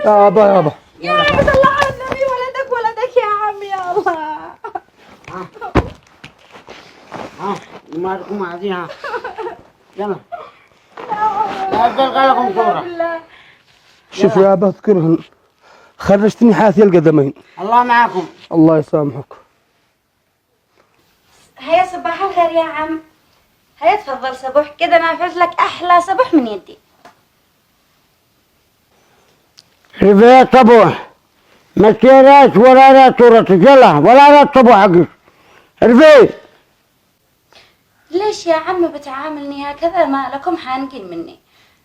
يابا يا عم صل على النبي، ولدك يا عم يا الله. مالكم عاديها يلا لا تلقى لكم صورة. شوف يابا اذكرهن، خرجتني حاثي القدمين. الله معكم. الله يسامحك. هيا صباح الخير يا عم. هيا تفضل صبح كده، نافذ لك احلى صبح من يدي. رفيت صبوح مسيرات ولا رات صورة يلا ولا رات صبوح حقك رفيت. ليش يا عم بتعاملني هكذا؟ ما لكم حانقين مني.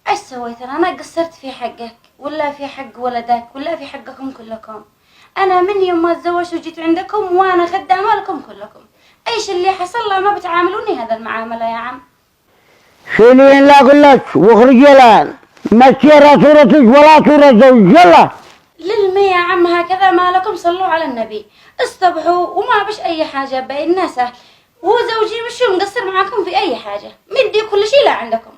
ايش سويت انا قصرت في حقك ولا في حق ولدك ولا في حقكم كلكم؟ انا من يوم ما تزوجت وجيت عندكم وانا خدامه لكم كلكم. ايش اللي حصل؟ لا ما بتعاملوني هذا المعامله يا عم. شيلين لا اقول لك واخرجي الان مسيرة صورتك ولا صورة زوج يلا. للمي يا عم هكذا ما لكم؟ صلوا على النبي، اصطبحوا وما بش اي حاجه بين الناس. وزوجي مش مقصر معاكم في اي حاجه، مدي كل شيء لا عندكم.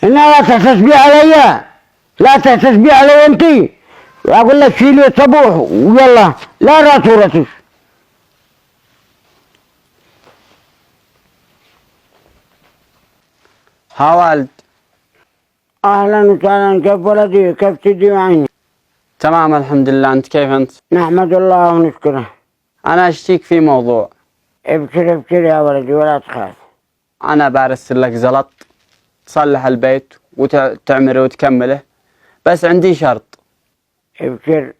هنا لا تحتسبي علي، لا تحتسبي علي انتي. اقول لك شيلي صبوح ويلا لا رات صورتك. ها والد. اهلا وسهلا، كيف ولدي؟ كيف تدي معي؟ تمام الحمد لله، انت كيف انت؟ نحمد الله ونشكره. انا اشتيك في موضوع. ابشر ابشر يا ولدي ولا تخاف. انا برسل لك زلط تصلح البيت وتعمره وتكمله، بس عندي شرط. ابشر.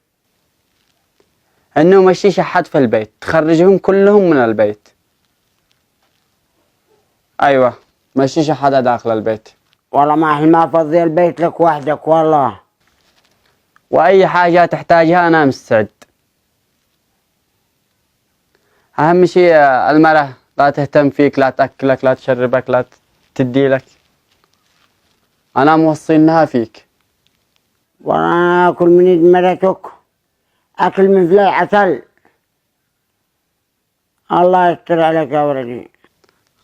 انه مشي شحات في البيت، تخرجهم كلهم من البيت. ايوه مشي شحات داخل البيت. والله ما فضي البيت لك وحدك والله. واي حاجة تحتاجها انا مستعد. اهم شيء المرأة لا تهتم فيك، لا تأكلك، لا تشربك، لا تدي لك. انا موصي انها فيك. وانا اكل من يد مرتك اكل مثل العسل. الله يستر عليك يا ولدي.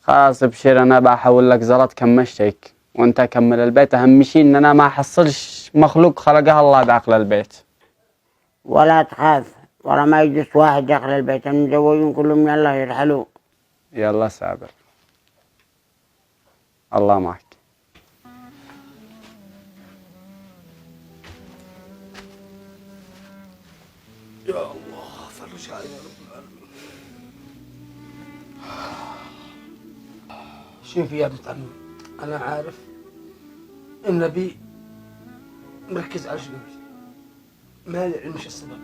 خلاص ابشر، انا بحول لك زلط كمشتك وانت كمل البيت. اهم شيء ان انا ما احصلش مخلوق خلقها الله داخل البيت. ولا تخاف، ولا ما يجلس واحد داخل البيت، المزوجين كلهم يلا يرحلوا. يلا سابر، الله معك. يا الله فرج علي يا رب العالمين. شوفي يا بنت عمي، انا عارف النبي مركز على شنو، ما لي علم ايش السبب.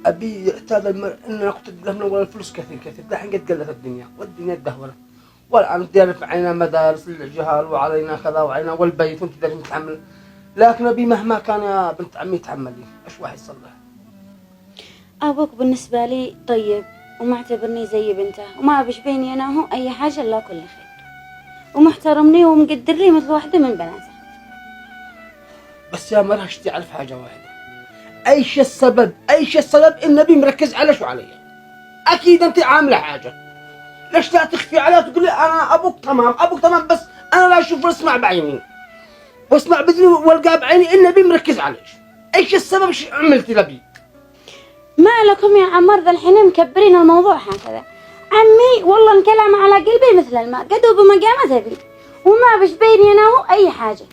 ابي اعتاد المرء ان انا كنت له من اول الفلوس كثير دحين قد قلت الدنيا والدنيا تدهورت، والان تعرف علينا مدارس للجهال وعلينا كذا وعلينا والبيت وانت تقدر تتحمل، لكن ابي مهما كان يا بنت عمي تحملي، ايش واحد يصلح. ابوك بالنسبه لي طيب ومعتبرني زي بنته، وما بش بيني انا وهو اي حاجه الا كل خير، ومحترمني ومقدر لي مثل واحده من بناته. بس يا مرة اشتي اعرف حاجه واحده، ايش السبب النبي مركز على شو علي؟ اكيد انت عامله حاجه، ليش لا تخفي عليها وتقول لي انا ابوك تمام، بس انا لا اشوف واسمع بعيني واسمع باذني والقى بعيني النبي مركز عليك. ايش السبب؟ ايش عملتي لبي؟ ما لكم يا عمار ذا الحين مكبرين الموضوع هكذا؟ عمي والله انكلم على قلبي مثل الماء، قدوا بمقامة ابي، وما بش بيني انا وهو اي حاجه.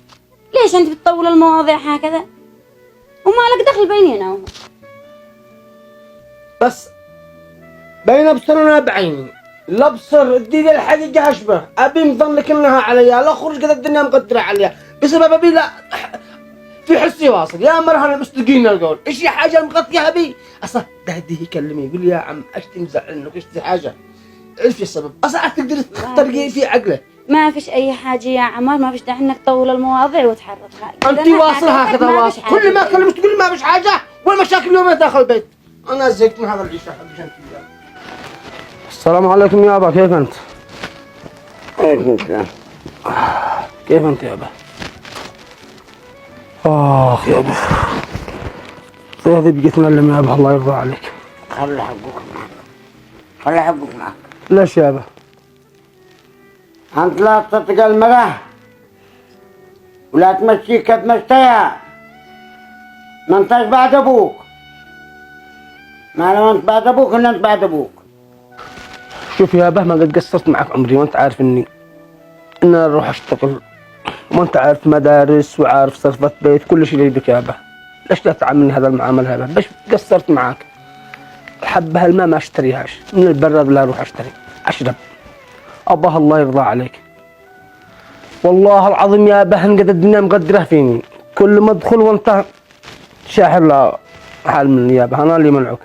ليش انت بتطول المواضيع هكذا؟ وما لك دخل بيني انا وهو. بس بين ابصر انا بعيني، لا ابصر اديني الحقيقه اشبه، ابي مظنك انها عليا، لا خرج قد الدنيا مقدره عليها بسبب ابي، لا في حسي واصل يا مرة انا مستقين القول، ايش هي حاجه مغطيها بي؟ اصلا ده يكلمني يقول لي يا عم ايش مزعلنك، ايش حاجه؟ ايش السبب؟ اصلا تقدر تخترقي في عقله. ما فيش اي حاجه يا عمار، ما فيش داعي انك تطول المواضيع وتحركها. انت واصلها هكذا واصل، كل ما كلمت تقول ما فيش حاجه والمشاكل اليوم داخل البيت. انا زهقت من هذا العيشه حقك انت. السلام عليكم يابا، كيف انت؟ عليكم السلام. كيف انت يابا؟ اخ يابا هذه بقيت معلم يابا، الله يرضى عليك. خلي حقك معك، خلي حقك معك. ليش يابا؟ انت لا تطق المرأة ولا تمشي كيف مشتيها. ما انتش بعد ابوك. ما لو انت بعد ابوك ان انت بعد ابوك. شوف يابا ما قد قصرت معك عمري، وانت عارف ان انا اروح اشتغل، وانت عارف مدارس وعارف صرفة بيت كل شيء بك يابا. ليش لا تعاملني هذا المعاملة يابا؟ ليش قصرت معك؟ حبة الماء ما اشتريهاش، من البراد لا اروح اشتري اشرب. اباه الله يرضى عليك. والله العظيم يابا انقد الدنيا مقدرة فيني، كل ما ادخل وانت شاحر لا حال من يابا. انا اللي منعك،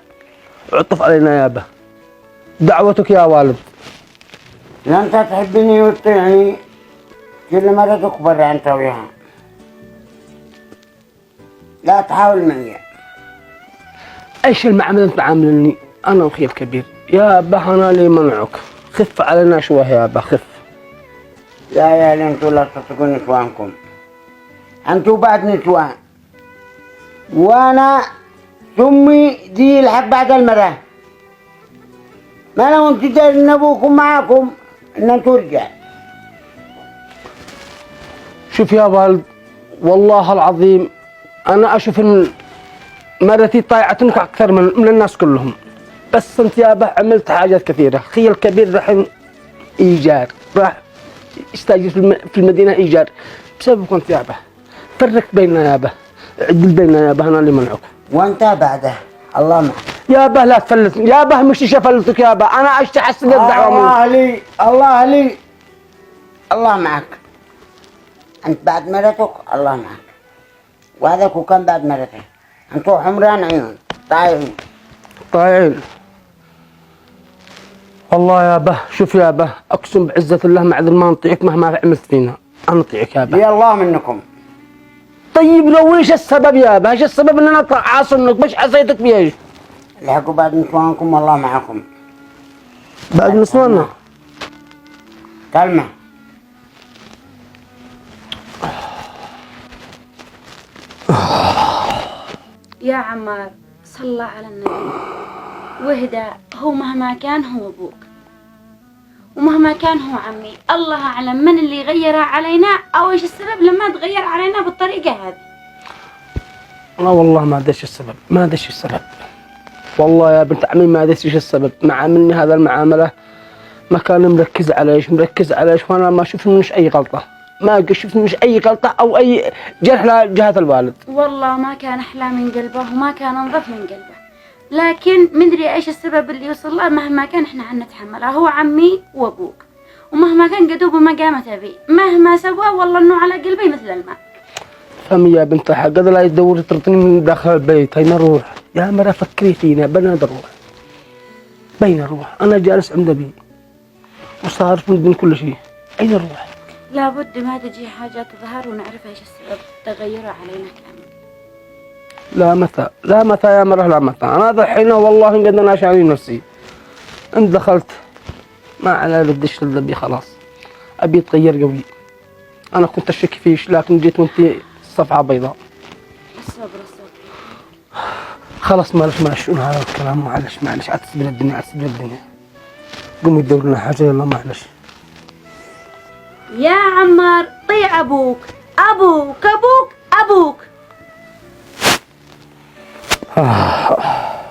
عطف علينا يابا، دعوتك يا والد. لا انت تحبني وتطيعني كل مرة تكبر انت وياها. لا تحاول معي. ايش المعاملة انت عاملني انا واخي الكبير يابا؟ انا اللي منعك، خف علينا شويه يابا خف. لا يا لين انتوا لا تصدقوا نسوانكم، انتوا بعد نسوان، وانا ثمي دي الحق بعد المرة. ما لو انت داير ان ابوكم معاكم ان انتوا رجال. شوف يا والد، والله العظيم انا اشوف ان مرتي طايعتنك اكثر من الناس كلهم، بس انت يابا عملت حاجات كثيره. خي الكبير راح ايجار، راح يستاجر في المدينه ايجار بسببك انت يابا. فرقت بيننا يابا، عدل بيننا يابا، انا اللي منعك. وانت بعده الله معك يابا. لا تفلت يابا، مش شفلتك يابا، انا اشتحس الدعوه الله لي الله لي الله معك. انت بعد مرتك الله معك، وهذاك وكان بعد مرته. انتوا حمران عيون طايعين طايعين. والله يابا شوف يابا، اقسم بعزه الله معذر ما نطيعك مهما عملت فينا، انا نطيعك يابا. يا الله منكم. طيب لو ايش السبب يابا؟ ايش السبب ان انا عاصرنك؟ مش حسيتك بيش؟ الحقوا بعد نسوانكم والله معكم. بعد نسوانا كلمة. يا عمار صلى على النبي واهدى. هو مهما كان هو أبوك، ومهما كان هو عمي. الله أعلم من اللي غيرها علينا أو إيش السبب لما تغير علينا بالطريقة هذه. انا والله ما ادري ايش السبب، ما ادري ايش السبب. والله يا بنت عمي ما ادري ايش السبب. معاملني هذا المعاملة، ما كان مركز على ايش، وانا ما شفت منش اي غلطة، ما شفت منش اي غلطة او اي جرح لجهة الوالد. والله ما كان أحلى من قلبه وما كان أنظف من قلبه، لكن مدري إيش السبب اللي يوصل له. مهما كان إحنا عنا نتحمله، هو عمي وأبوك، ومهما كان قدوب بمقامة أبي، مهما سوى والله إنه على قلبي مثل الماء. فمي يا بنت الحق، هذا لا يدور ترطني من داخل البيت. هينا نروح يا مرة، فكري فينا، بنا نروح بين نروح. انا جالس عند ابي وصار من كل شيء، اين نروح؟ لابد ما تجي حاجة تظهر ونعرف ايش السبب تغيره علينا كامل. لا متى يا مرة، لا متى. انا ذحين والله قد انا شاني نفسي. ان دخلت ما على بديش الذبي، خلاص ابي يتغير قوي. انا كنت اشك فيش، لكن جيت وانت صفعة بيضاء. الصبر. خلاص معلش شنو هذا الكلام؟ معلش اعتصبر الدنيا. قومي تدور لنا حاجة، يلا معلش. يا عمار طيع ابوك.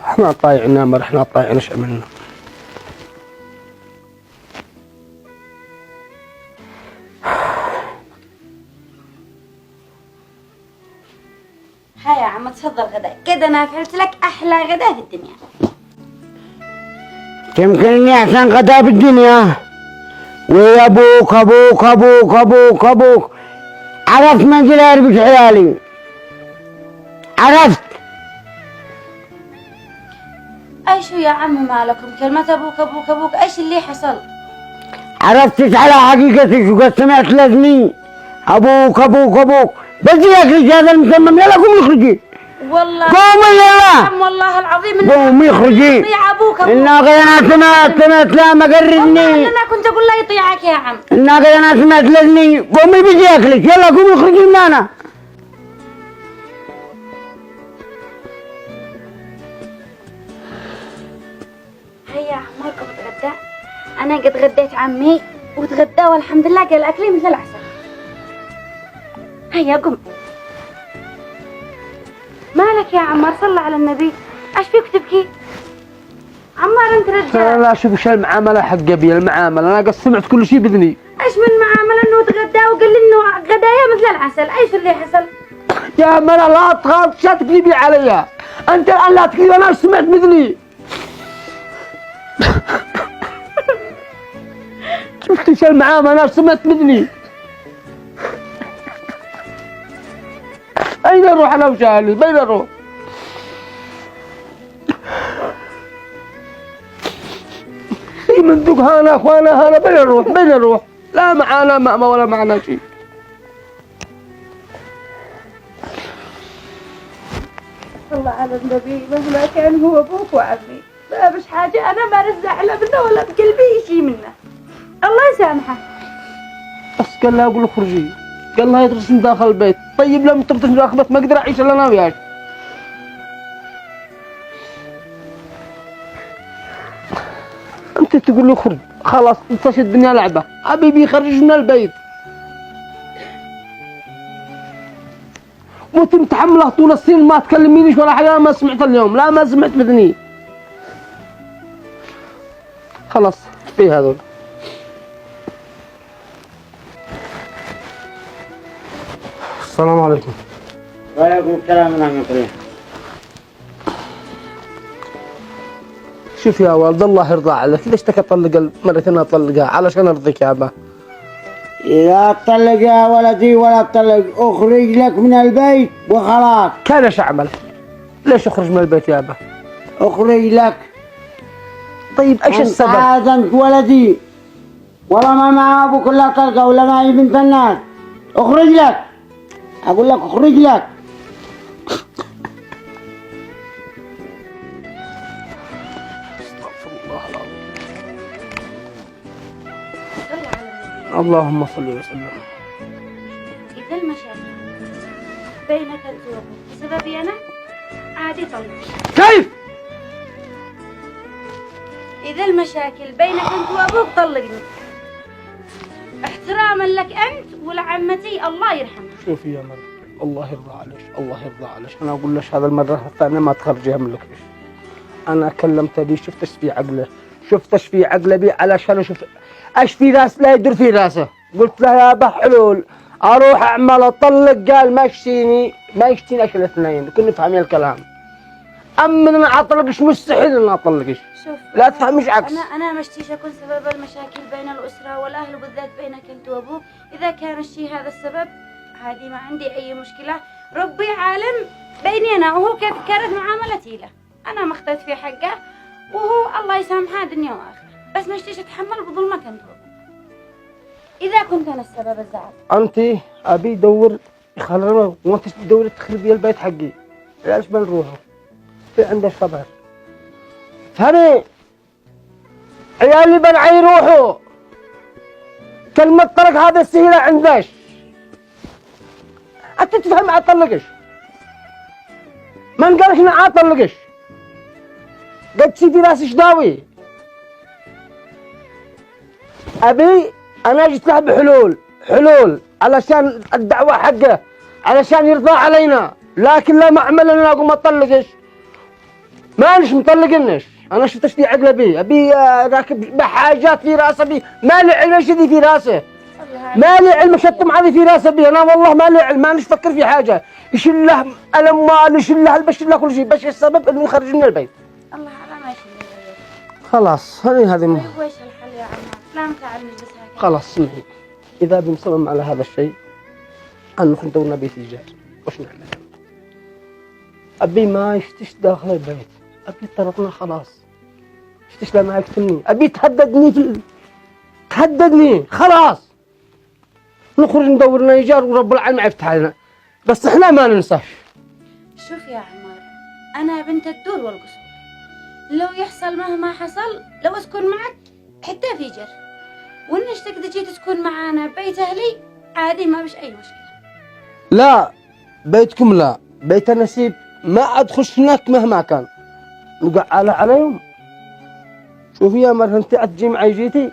احنا طايعين يا مر، احنا طايعين. ايش عملنا؟ هيا يا عم تفضل غداء، كده انا فعلت لك احلى غداء في الدنيا. تمكنني احسن غدا بالدنيا. ويا ابوك عرفت منزل اربش عيالي، عرفت. ايشو يا عم مالكم كلمة ابوك ايش اللي حصل؟ عرفت على حقيقتي شو قد سمعت لازمي. ابوك بدي اخرج هذا المسمم. يلا قومي اخرجي. والله قومي يلا عم والله العظيم قومي اخرجي. يطيع ابوك. الناقة انا سمعت لا ما والله قررني. انا كنت اقول له يطيعك يا عم. الناقة انا سمعت لازمي. قومي بدي اكلك. يلا قومي اخرجي من هنا. هيا يا عمار قم تغدى. انا قد غديت عمي وتغدى والحمد لله قال اكلي مثل العسل. هيا قم. ما مالك يا عمار؟ صلى على النبي. ايش فيك تبكي؟ عمار انت رجال. لا شوف ايش المعامله حق ابي، المعامله انا قد سمعت كل شيء باذني. ايش من معامله انه تغدى وقال لي انه غدايا مثل العسل؟ ايش اللي حصل؟ يا مرة لا تخاف، لا تكذبي علي. انت الان لا تكذبي، انا سمعت باذني. شفتي ايش المعامله؟ انا سمعت باذني. اين اروح انا وشاهلي؟ بين اروح؟ من ذوق هانا اخوانا هانا، بين نروح؟ بين نروح؟ لا معانا مأمى ولا معنا شيء. صلى على النبي. مهما كان هو ابوك وعمي، ما مش حاجه انا ما نزعله منه ولا بقلبي شيء منه. الله يسامحه. بس قال لها اقول اخرجي، قال لها يدرسني داخل البيت. طيب لما ترتشني راكبت ما اقدر اعيش الا انا وياك. انت تقول لي اخرج، خلاص انتهت الدنيا لعبه. حبيبي خرج من البيت وانت متحمله طول السنين ما تكلمينيش ولا حاجه. انا ما سمعت اليوم، لا ما سمعت باذني. خلاص في هذول. السلام عليكم. وعليكم السلام ورحمة الله. شوف يا ولد الله يرضى عليك، ليش تك اطلق مرتين اطلقها؟ علشان ارضيك يا ابا. لا تطلق يا ولدي ولا تطلق، اخرج لك من البيت وخلاص. كان ايش اعمل؟ ليش اخرج من البيت يا ابا؟ اخرج لك. طيب ايش السبب؟ هذا انت ولدي، والله ما مع ابوك الا طلقه ولا معي بنت الناس. اخرج لك، اقول لك اخرج لك. استغفر الله العظيم. صلى على النبي. اللهم صل وسلم. إذا المشاكل بينك أنت وأبوك بسببي أنا عادي طلق. كيف؟ إذا المشاكل بينك أنت وأبوك طلقني احتراما لك أنت ولعمتي الله يرحمها. شوفي يا مرة، الله يرضى عليك، الله يرضى عليك. أنا أقول لك هذا المرة الثانية ما تخرجيها من لك. أنا كلمت بي، شفت ايش في عقله، شفت ايش في عقله بي، علشان أشوف ايش في راس لا يدور في راسه. قلت له يا حلول أروح أعمل أطلق، قال ما يشتيني إيش الاثنين، كنا فاهمين الكلام. أما أنا أطلقش مستحيل أن أطلقش. شوف لا تفهميش عكس. أنا مشتيش أكون سبب المشاكل بين الأسرة والأهل وبالذات بينك أنت وأبوك. إذا كان الشيء هذا السبب عادي ما عندي أي مشكلة. ربي عالم بيني أنا وهو كيف كانت معاملتي له. أنا ما أخطيت في حقه وهو الله يسامحه دنيا وآخرة، بس مشتيش أتحمل بظلمك أنت وأبوك إذا كنت أنا السبب الزعل. أنت أبي دور يخربه وأنت تدوري تخربي البيت حقي. ليش بنروحه؟ في عندك صبر. فهمي؟ عيالي بنعي يروحوا. كلمة طلق هذا سهلة عندك. أنت تفهم أطلقش. ما نقالش أنا أطلقش. قد شي في راسي شداوي. أبي أنا جيت له بحلول علشان الدعوة حقه، علشان يرضى علينا، لكن لا معمل أنا أقوم أطلقش. مانيش مطلقنش. انا شفت ايش في عقله بي، ابي راكب بحاجات في راسه بي، ما لي علم ايش في راسه، ما لي علم شتم هذه في راسه بي. انا والله ما لي علم، مانيش افكر في حاجه. يشيل له الم مال، يشيل له البش، له كل شيء، بس السبب انه يخرج من البيت. الله على ما يشيل البيت. خلاص هذه طيب ويش الحل يا عمار؟ لا نفعل نجلس هكذا. خلاص اسمعي، اذا بمصمم على هذا الشيء أن نخرج دورنا بيت إيجار. وش نعمل؟ أبي ما يشتش داخل البيت، أبي طردنا خلاص. يشتش لما يقتلني، أبي تهددني خلاص. نخرج ندور لنا إيجار ورب العالمين يفتح علينا، بس إحنا ما ننساش. شوف يا عمار، أنا بنت الدور والقصور، لو يحصل مهما حصل لو أسكن معك حتى في جر، وإنش تقدر جيت تكون معانا بيت أهلي عادي، ما بش أي مشكلة. لا بيتكم لا، بيت نسيب ما أدخش هناك مهما كان، نقعد عليهم. شوفي يا مرة انت تجي معي جيتي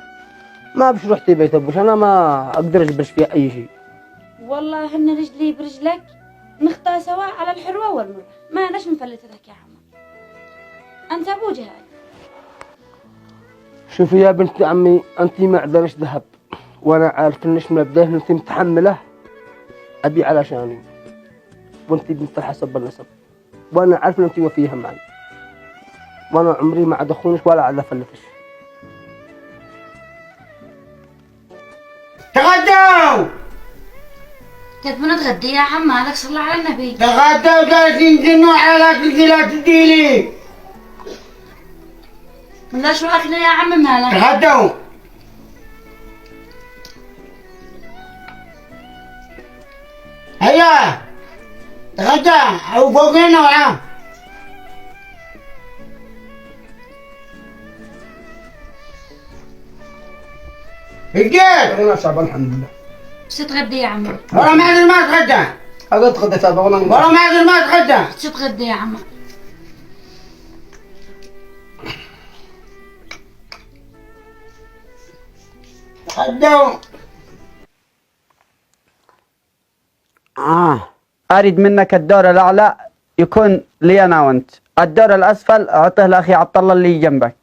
ما بش رحتي بيت ابوش، انا ما اقدر اجبرش فيها اي شيء. والله ان رجلي برجلك نخطى سوا على الحلوة والمرة. ما ليش مفلتتك يا عمر؟ أنت أبو جهل. شوفي يا بنت عمي، أنت معدنش ذهب، وأنا عارف إنش من البداية أنت متحملة أبي علشاني، وأنت بنت الحسب بالنسب، وأنا عارف إن أنت وفيها معي، وأنا عمري ما عاد أخونش ولا عاد أفلتش. تغدوا تبون نتغدى يا عم؟ مالك صلى على النبي. تغدوا جالسين تنوا على أكل لا تديلي. لا شو أكله يا عم مالك؟ تغدوا هيا تغدى أو فوقنا ولا الجيل. أنا شعبان الحمد لله. شو تتغدى يا عمر؟ والله ما أدري ما تغدى. هذا تغديت هذا والله ما أدري ما تغدى. شو تتغدى يا عمر؟ تغدوا. أريد منك الدور الأعلى يكون لي أنا وأنت، الدور الأسفل أعطيه لأخي عبد الله اللي جنبك.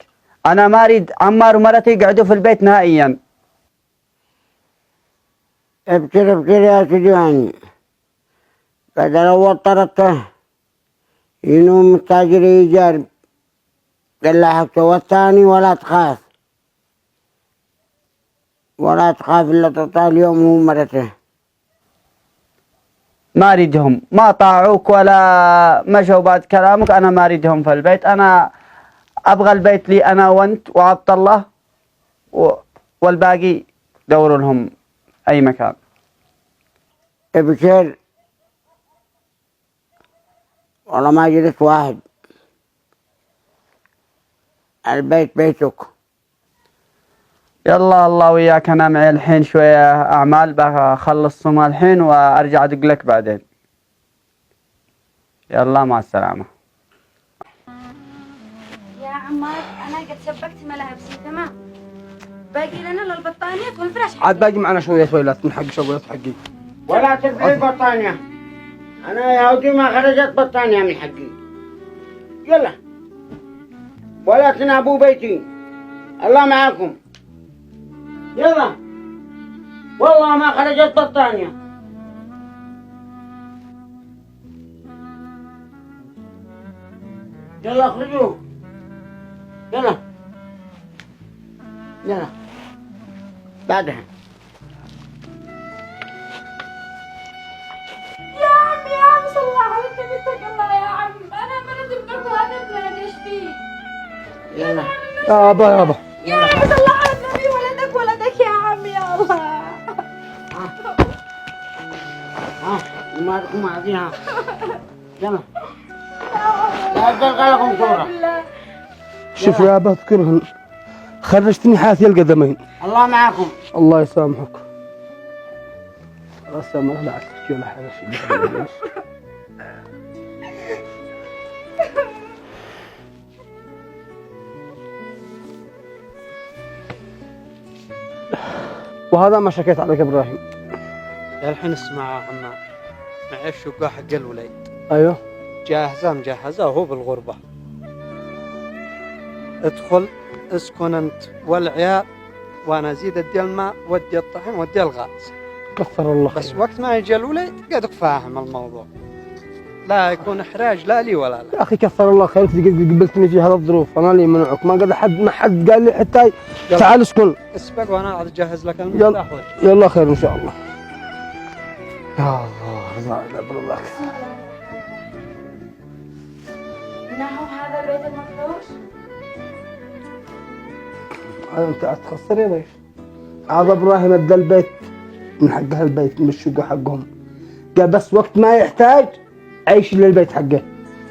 أنا ما أريد عمار ومرتي يقعدوا في البيت نهائيا. ابشر يا سيدي، قد لو وطرته ينوم التاجر يجرب قال له حقته، والثاني ولا تخاف إلا تطال اليوم هو مرته. ما أريدهم، ما طاعوك ولا مشوا بعد كلامك، أنا ما أريدهم في البيت. أنا أبغى البيت لي أنا وأنت وعبد الله والباقي دوروا لهم أي مكان. ابشر والله ما جلس واحد، البيت بيتك. يلا الله وياك، أنا معي الحين شوية أعمال بخلصهم الحين وأرجع أدق لك بعدين. يلا مع السلامة. يا عمار أنا قد سبقت ملابسي تمام، باقي لنا للبطانية والفراش. عاد باقي معنا شوية تويلات من حق شغلات حقي. ولا ترفعي بطانية، أنا يهودي ما خرجت بطانية من حقي. يلا ولا تنهبوا بيتي، الله معاكم. يلا والله ما خرجت بطانية. يلا اخرجوا، يلا بعدها. يا عم صلى الله على النبي، اتق الله يا عم، أنا مرض ابنك وهذا ابنك ايش فيه؟ يلا يابا يا عم صلى الله على النبي، ولدك يا عم يا الله. ما لكم عاديها. يلا لا تلقى لكم صورة. شوف يا أبا اذكرهن، خرجتني حاثي القدمين. الله معاكم. الله يسامحك. خلاص يا مرة لا تحكي ولا حاجة شيء. وهذا ما شكيت عليك إبراهيم. الحين اسمع يا عمار، معي الشقة حق الوليد. أيوه مجهزة وهو بالغربة. ادخل اسكن انت والعيال، وانا ازيد ادي الماء ودي الطحين ودي الغاز. كثر الله خير. بس وقت ما يجي الوليد قدك فاهم الموضوع، لا يكون احراج لا لي ولا لا. يا أخي كثر الله خيرك، قبلتني في هذا الظروف، أنا لي منعك، ما حد قال لي حتى تعال اسكن. اسبق وانا اجهز لك المفتاح. يلا خير إن شاء الله. يا الله رضا الله. إنه هذا البيت المفروش؟ أنت تخسر يا ضيف. هذا إبراهيم ادى البيت من حق هالبيت من الشقة حقهم، قال بس وقت ما يحتاج عيش للبيت حقه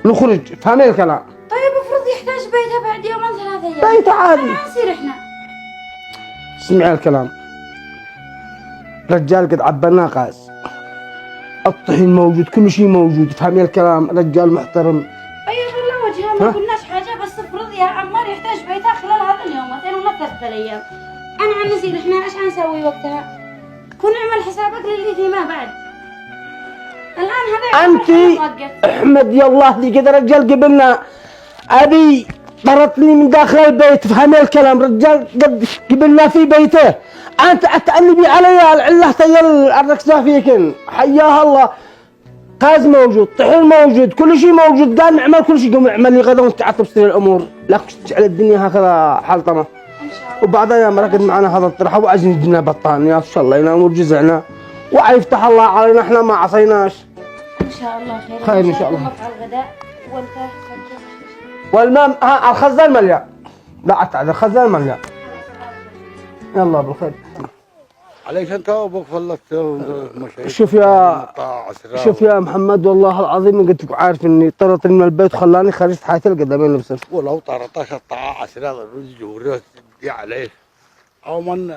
نخرج، فهمي الكلام. طيب افرض يحتاج بيته بعد يومين 3 أيام، بيت عادي. ما نصير احنا. اسمعي الكلام، رجال قد عبناه غاز، الطحين موجود، كل شيء موجود، فهمي الكلام، رجال محترم. بيض الله وجهه، ما قلناش حاجة، بس افرض يا عمار يحتاج بيته خلال هذا اليومين ولا 3 أيام، أنا عن نسيت احنا ايش حنسوي وقتها؟ كون اعمل حسابك للي فيما بعد. الآن هذا انت موقف. احمد يا الله لي كذا رجال قبلنا ابي طردني من داخل البيت، فهم الكلام رجال قبلنا في بيته، انت تقلبي علي العله تيل الركزه فيكن حياها الله. غاز موجود، طحين موجود، كل شيء موجود، قال نعمل كل شيء، قوم اعمل لي غدا وانت تبصري الامور، لا تجعل الدنيا هكذا حالطمه. ان شاء الله. وبعدها يا مرقد معنا هذا الطرحه وعايزين يدنا بطان يا شاء الله ينام ورجزعنا ويفتح الله علينا، احنا ما عصيناش. ان شاء الله خير. خير إن شاء الله. على الغداء وانت والمام ها الخزان مليان، لا تعال الخزان مليان. يلا بالخير. عليك انت ابوك فلت شوف يا محمد والله العظيم قلت لك عارف اني طرت من البيت خلاني خرجت حياتي القدمين بس. ولو طرطش الطاعة عشرة الرز والرز دي عليه او من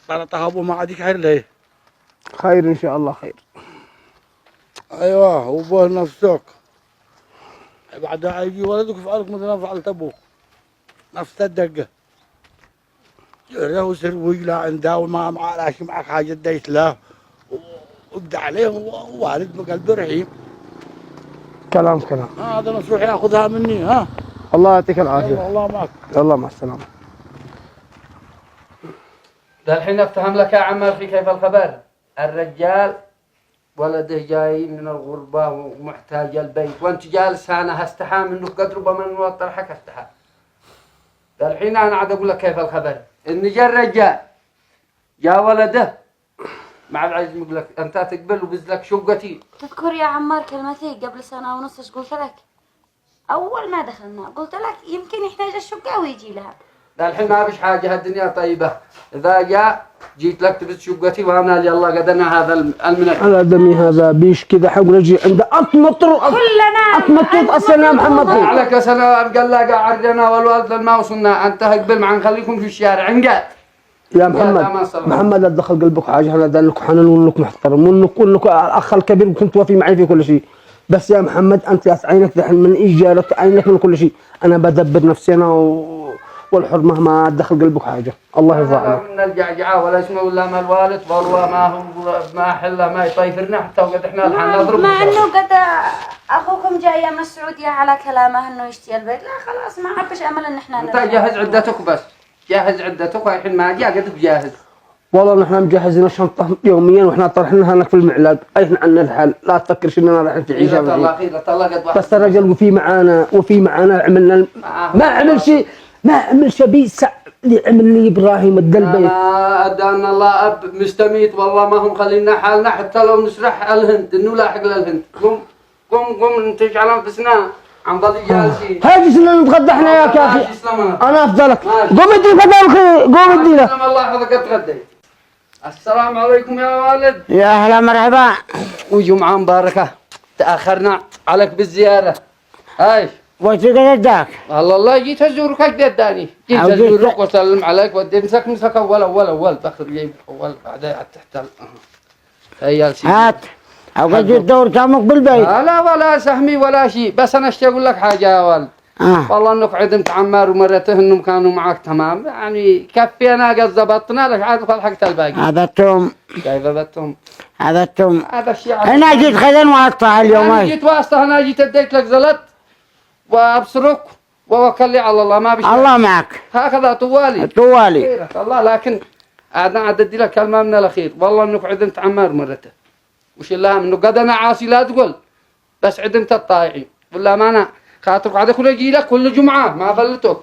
طرطها ابو ما عاديك خير ليه. خير ان شاء الله خير. ايوه وبه نفسك بعدها يجي ولدك يفعلك مثل ما فعلت ابوك نفس الدقه. له سر ويلا عنده وما معاش معك حاجه ديت له وابدا عليه ووالد بقلبه رحيم. كلام هذا نصيحه ياخذها مني ها. الله يعطيك العافيه. الله معك. الله مع السلامه. الحين افتهم لك يا عمار في كيف الخبر. الرجال ولده جاي من الغربة ومحتاج البيت وانت جالس انا هستحى منه قدر بمن وطرحك استحى. الحين انا عاد اقول لك كيف الخبر. ان جاء الرجال جاء ولده مع العزيز يقول لك انت تقبل وبزلك شقتي. تذكر يا عمار كلمتي قبل سنة ونص ايش قلت لك؟ أول ما دخلنا قلت لك يمكن يحتاج الشقة ويجي لها. الحين ما فيش حاجة هالدنيا طيبة. إذا جاء جيت لك تبز شقتي وأنا يلا قدنا هذا المنك. على دمي هذا بيش كذا حق نجي عند أطمطر كلنا أطمطر أصلا يا محمد. عليك سنة قال لا قعدنا والوالد لما وصلنا أنت هقبل مع نخليكم في الشارع عنقاد. يا محمد لا تدخل قلبك حاجة، أنا دانك حنان وإنك محترم وإنك الأخ الكبير كنت وفي معي في كل شيء، بس يا محمد أنت عينك دحين من إيجارك عينك من كل شيء، أنا بدبر نفسي أنا والحرمة ما تدخل قلبك حاجة. الله يرضى عليك. من الجعجعة ولا اسمه ولا ما الوالد والله ما هو ما حله ما يطيفرنا حتى وقد إحنا الحين نضرب. مع إنه قد أخوكم جاي من السعودية على كلامه إنه يشتري البيت، لا خلاص ما عبش أمل إن إحنا أنت جهز عدتك بس. جهز عدتك والحين ما جاء قد بجاهز. والله نحن مجهزين شنطة يوميا وإحنا طرحناها هناك في المعلاق، إحنا عنا الحل، لا تفكرش إننا رايحين في عيشة الله خير الله قد واحد. بس الرجل وفي معانا عملنا ما عمل شيء بيسع اللي عمل لي إبراهيم الدلبي. أنا أدانا الله أب مستميت والله ما هم خلينا حالنا حتى لو نسرح الهند إنه لاحق للهند. قم ننتج على أنفسنا عن ضل جالسين. هاجس لنا نتغدى احنا يا كافي. انا افضلك. قوم ادي غدا قوم ادي له. الله يحفظك اتغديت. السلام عليكم يا والد. يا هلا مرحبا. وجمعة مباركة. تأخرنا عليك بالزيارة. ايش؟ وش قدك؟ الله جيت ازورك اجدد داني. جيت ازورك واسلم عليك ودي مسك اول بخر جيب اول بعدين تحت هيا هات. او قد الدور تامك بالبيت. لا ولا سهمي ولا شيء بس انا اشتي اقول لك حاجه يا ولد. والله انك عدمت عمار ومرته انهم كانوا معك تمام يعني كفينا قد ضبطنا لك عاد فلحقت الباقي. عبدتهم. كيف عبدتهم؟ عبدتهم. هذا الشيء انا جيت خذن واسطه اليوم. انا جيت واسطه انا جيت اديت لك زلط وابصرك ووكل لي على الله ما بشي. الله معك. هكذا طوالي. خيرك الله لكن عاد ادي لك كلمه من الاخير والله انك عدمت عمار مرته. وش الله منه قد انا عاصي لا تقول بس عدمت الطائعين ولا ما انا خاطرك عاد كل اجي لك كل جمعه ما بلتك.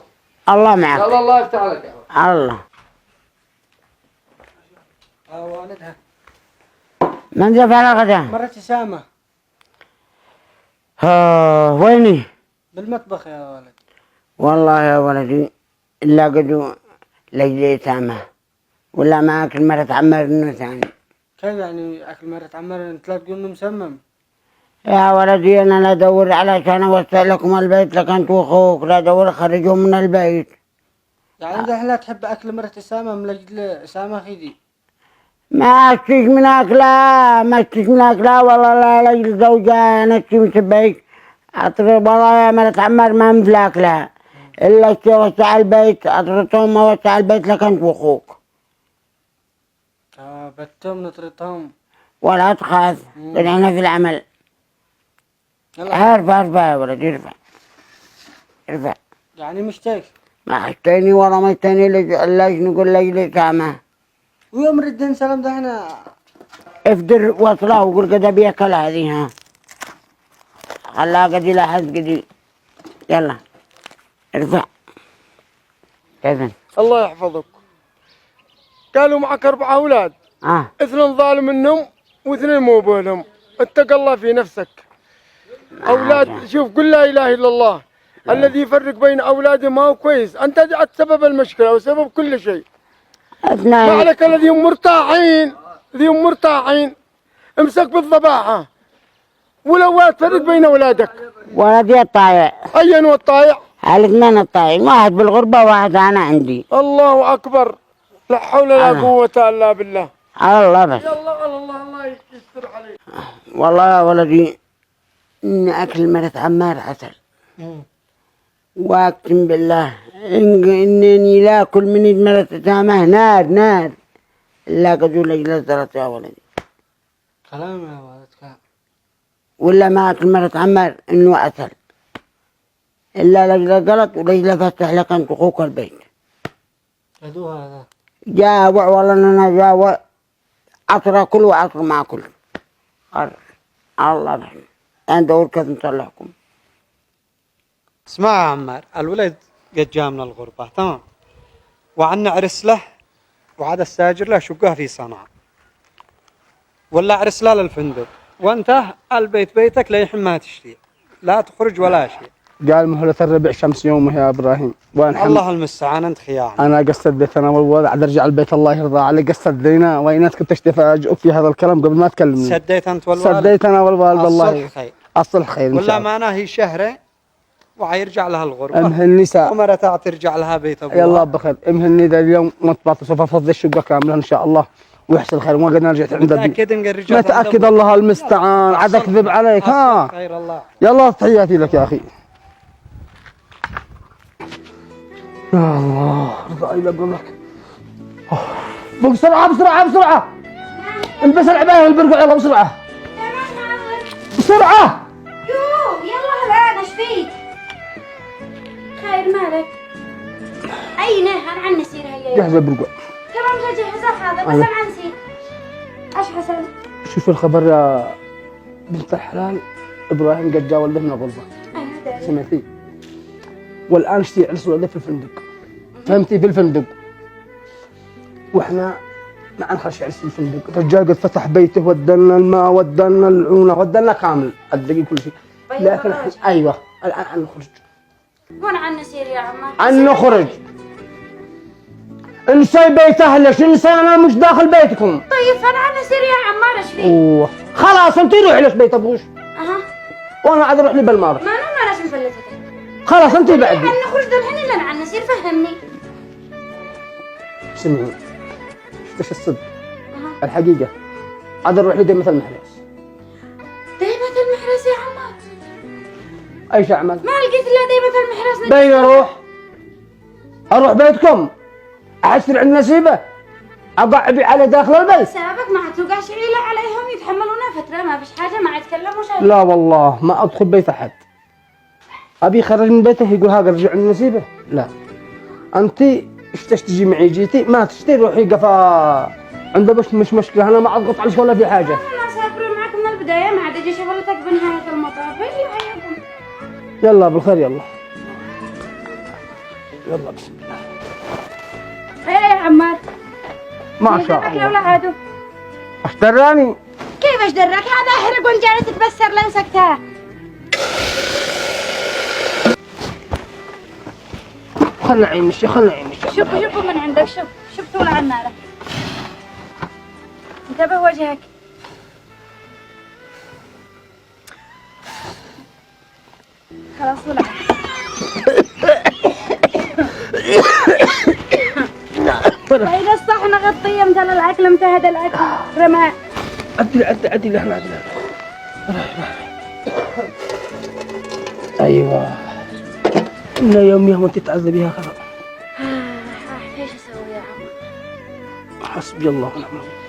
الله معك. الله يفتح عليك يا الله. والدها من جاب على غدا؟ مرت سامة ويني؟ بالمطبخ يا ولد. والله يا ولدي إلا قدو لجلي سامة ولا معك المرة عمر إنه ثاني. كيف يعني أكل مرة عمر أنت لا تقول إنه مسمم؟ يا ولدي أنا لا أدور علشان أوسع لكم البيت لك أنت وأخوك لا أدور أخرجهم من البيت. يعني أنت لا تحب أكل مرة سامة من أجل سامة خيدي؟ ما أشتيش من أكلها والله لا لجل زوجها نفسي مسبيك أطرب والله يا مرة عمر ما مثل أكلها إلا اشتي وسع البيت أطرتهم ووسع البيت لك أنت وأخوك. بتهم نطرتهم. ولا تخاف، قل احنا في العمل. ارفع ارفع يا ولد، ارفع ارفع. يعني مشتاق. ما حشتني ولا ما حشتني، ليش نقول لي كامه. ويوم ردين سلام ده احنا افدر واطلع وقول قد ابي اكل هذه، ها خلاها قد يلاحظ قد. يلا ارفع كذا. الله يحفظك. قالوا معك 4 أولاد، 2 ظالم منهم و2 مو بولهم. اتق الله في نفسك. أولاد شوف قل لا إله إلا الله. الذي يفرق بين أولاده ما هو كويس. أنت جعلت سبب المشكلة وسبب كل شيء. ما عليك الذي هم مرتاحين، الذي هم مرتاحين. امسك بالضباعة ولو تفرق بين أولادك. ولدي الطايع. أين هو الطايع؟ الاثنين الطايع، واحد بالغربة وواحد أنا عندي. الله أكبر، لا حول ولا قوة إلا بالله. على الله بس. يلا على الله، الله يستر عليك. والله يا ولدي إن أكل مرت عمار عسل. وأقسم بالله إنني لا أكل من يد مرت تامه نار نار. لا قدوا لي لزرت يا ولدي. كلام يا ولد كلام. ولا ما أكل مرت عمار إنه عسل. إلا لجل غلط ولجل فتح لك أنت أخوك البيت. هدوه هذا. جاوع والله أنا جاوع. عطر كل وعطر ما كل. الله بحمد. أنا دور كيف نصلحكم. اسمع يا عمار، الولد قد جاء من الغربة تمام، وعنا عرس له وعاد الساجر له شقه في صنعاء، ولا عرس له للفندق، وانت البيت بيتك ليحن ما تشتري، لا تخرج ولا شيء. قال مهلة الربع شمس يومه يا إبراهيم. الله المستعان، أنت خيار. أنا قصدت بيت أنا والولد عاد أرجع البيت الله يرضى عليك. قصدت دينا وينات كنت أفاجئك في هذا الكلام قبل ما تكلمني. سديت أنت والوالد. سديت أنا والوالد الله. الصلح خير. الصلح خير إن شاء ولا الله. معناه هي شهرة وعيرجع لها الغربة. امه النساء. ومرتها ترجع لها بيت أبوها. يلا بخير. امه الندى اليوم مطبعت سوف افضي الشقة كاملة إن شاء الله ويحصل خير. ما قد رجعت عند أبي. متأكد إن رجعت. متأكد الله المستعان. عاد أكذب عليك ها. خير الله. يلا تحياتي لك يا أخي. يا الله رضا إلى قولك. بسرعة بسرعة بسرعة. البس العباية والبرقع يلا بسرعة. بسرعة. يوه يلا هلا ايش فيك؟ خير مالك؟ اي نهر عن نسير هيا. جهز البرقع. تمام جهز هذا بس عن نسير. ايش حصل؟ شوف الخبر يا بنت الحلال، ابراهيم قد جا ولده من الغربة. سمعتي؟ والآن اشتي عرس ولده في الفندق. فهمتي؟ في الفندق. واحنا ما نخش عرس في الفندق. الرجال قد فتح بيته ودلنا الماء ودلنا العونة ودلنا كامل الدقيق كل شيء. لكن ايوه الآن نخرج. وين عن نسير يا عمار؟ عن نخرج. انسي بيت اهلك، انسي انا مش داخل بيتكم. طيب انا عن نسير يا عمار ايش فيك؟ اوه خلاص انت روحي لك بيت ابوش. اها. وانا عاد اروح لي بالمارة. ما انا لازم فلتك. خلاص انت بعدي. عن نخرج الحين الا عن نسير فهمني. سمعي ايش الصدق؟ الحقيقة عاد اروح لي ديمة المحرس. ديمة المحرس يا عمار؟ ايش اعمل؟ ما لقيت الا ديمة المحرس. بين اروح بيتكم احسر عند نسيبه اقعبي على داخل البيت. سابك ما توقعش عيلة عليهم يتحملونها فترة ما فيش حاجة ما يتكلموا شيء. لا والله ما ادخل بيت احد. ابي يخرج من بيته يقول هذا رجع عند نسيبه. لا انت ايش تجي معي جيتي ما تشتري روحي قفا عنده بس مش مشكلة. انا ما اضغط عليك ولا في حاجة. انا صابر معك من البداية ما عاد اجي شغلتك بنهاية المطاف. ايش اللي عيبهم؟ يلا بالخير يلا. يلا بسم الله. ايه يا عمار ما شاء الله. ولا عادوا اشتراني. كيف ايش دراك؟ هذا احرق وان جالس تتبسر لين سكتاه. خلنا عينش خلنا عينش. شوفوا من عندك. شوف طول عنارة. انتبه وجهك. خلاص طول وإذا الصحن غطيه مثل الأكل امتهد الأكل رماء. عدي احنا عدنا. ايوه إن يوم وانت تعذبي يا خرا. ايش اسوي يا عمر؟ حسبي الله ونعم الوكيل.